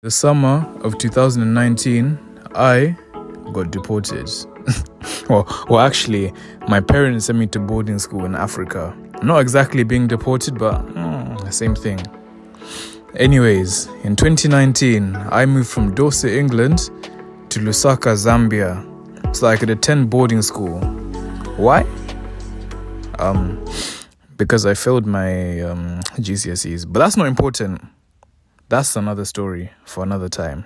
The summer of 2019, I got deported. well, actually, my parents sent me to boarding school in Africa. Not exactly being deported, but same thing. Anyways, in 2019, I moved from Dorset, England to Lusaka, Zambia, so that I could attend boarding school. Why? Because I failed my GCSEs. But that's not important. That's another story for another time.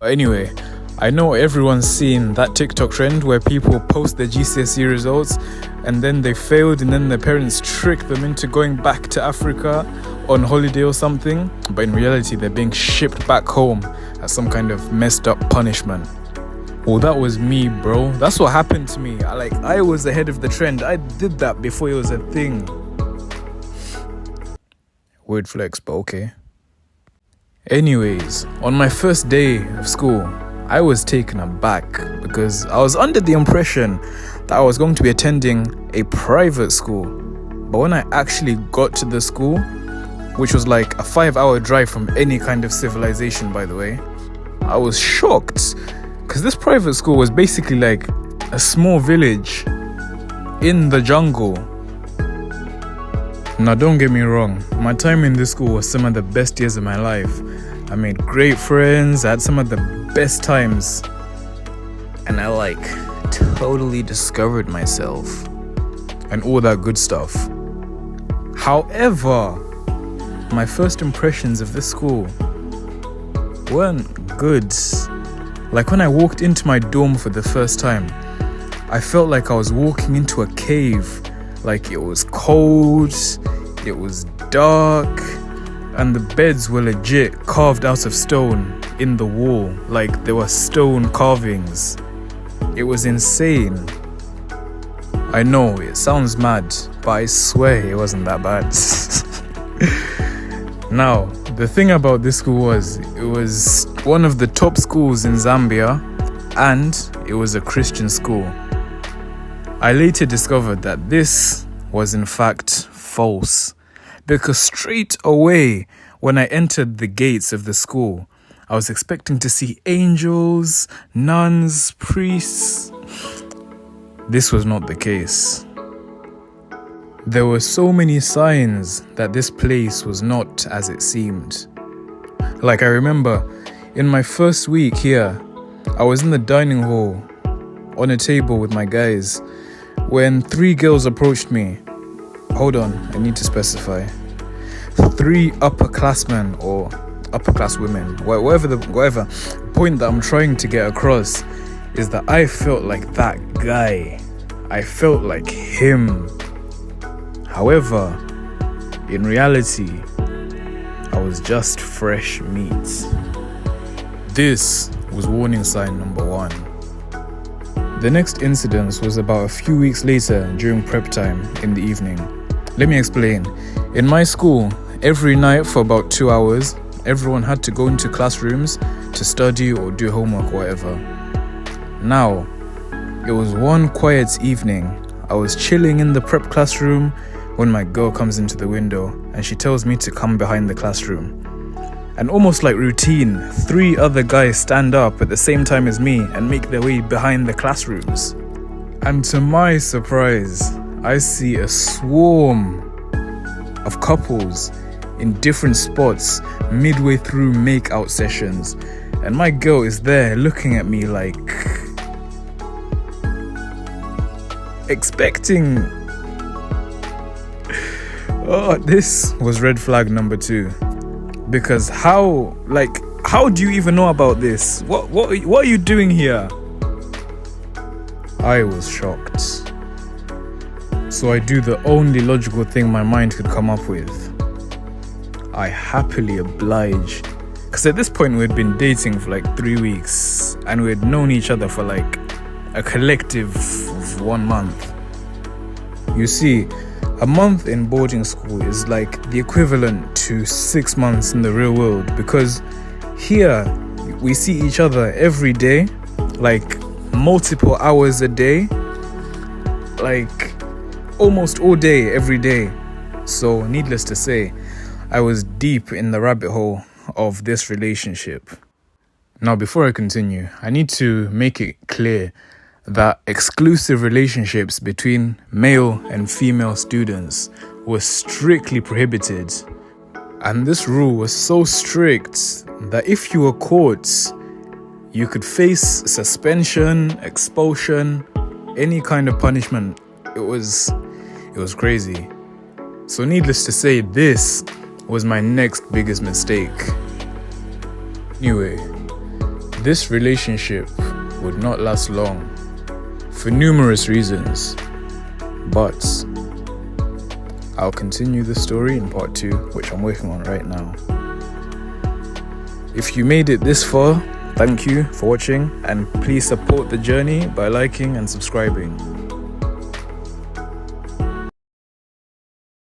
Anyway, I know everyone's seen that TikTok trend where people post their GCSE results and then they failed and then their parents trick them into going back to Africa on holiday or something. But in reality, they're being shipped back home as some kind of messed up punishment. Well, that was me, bro. That's what happened to me. I was ahead of the trend. I did that before it was a thing. Weird flex, but okay. Anyways, on my first day of school, I was taken aback because I was under the impression that I was going to be attending a private school. But when I actually got to the school, which was like a 5-hour drive from any kind of civilization, by the way, I was shocked because this private school was basically like a small village in the jungle. Now, don't get me wrong, my time in this school was some of the best years of my life. I made great friends, I had some of the best times, and I totally discovered myself and all that good stuff. However, my first impressions of this school weren't good. Like when I walked into my dorm for the first time, I felt like I was walking into a cave. Like it was cold, it was dark, and the beds were legit carved out of stone in the wall. Like there were stone carvings. It was insane. I know, it sounds mad, but I swear it wasn't that bad. Now, the thing about this school was, it was one of the top schools in Zambia, and it was a Christian school. I later discovered that this was in fact false, because straight away when I entered the gates of the school, I was expecting to see angels, nuns, priests. This was not the case. There were so many signs that this place was not as it seemed. Like I remember, in my first week here, I was in the dining hall on a table with my guys when 3 girls approached me. Hold on, I need to specify. 3 upperclassmen or upperclass women, whatever point that I'm trying to get across is that I felt like that guy. I felt like him. However, in reality, I was just fresh meat. This was warning sign number 1. The next incident was about a few weeks later during prep time in the evening. Let me explain. In my school, every night for about 2 hours, everyone had to go into classrooms to study or do homework or whatever. Now, it was one quiet evening. I was chilling in the prep classroom when my girl comes into the window and she tells me to come behind the classroom. And almost like routine, 3 other guys stand up at the same time as me and make their way behind the classrooms. And to my surprise, I see a swarm of couples in different spots midway through make-out sessions. And my girl is there looking at me like expecting. Oh, this was red flag number 2. Because how do you even know about this? What are you doing here? I was shocked. So I do the only logical thing my mind could come up with. I happily oblige. Because at this point we had been dating for 3 weeks and we had known each other for a collective of 1 month. You see, a month in boarding school is like the equivalent to 6 months in the real world, because here we see each other every day, multiple hours a day, almost all day, every day. So needless to say, I was deep in the rabbit hole of this relationship. Now, before I continue, I need to make it clear that exclusive relationships between male and female students were strictly prohibited. And this rule was so strict that if you were caught, you could face suspension, expulsion, any kind of punishment. It was crazy. So needless to say, this was my next biggest mistake. Anyway, this relationship would not last long for numerous reasons, but I'll continue the story in part 2, which I'm working on right now. If you made it this far, thank you for watching, and please support the journey by liking and subscribing.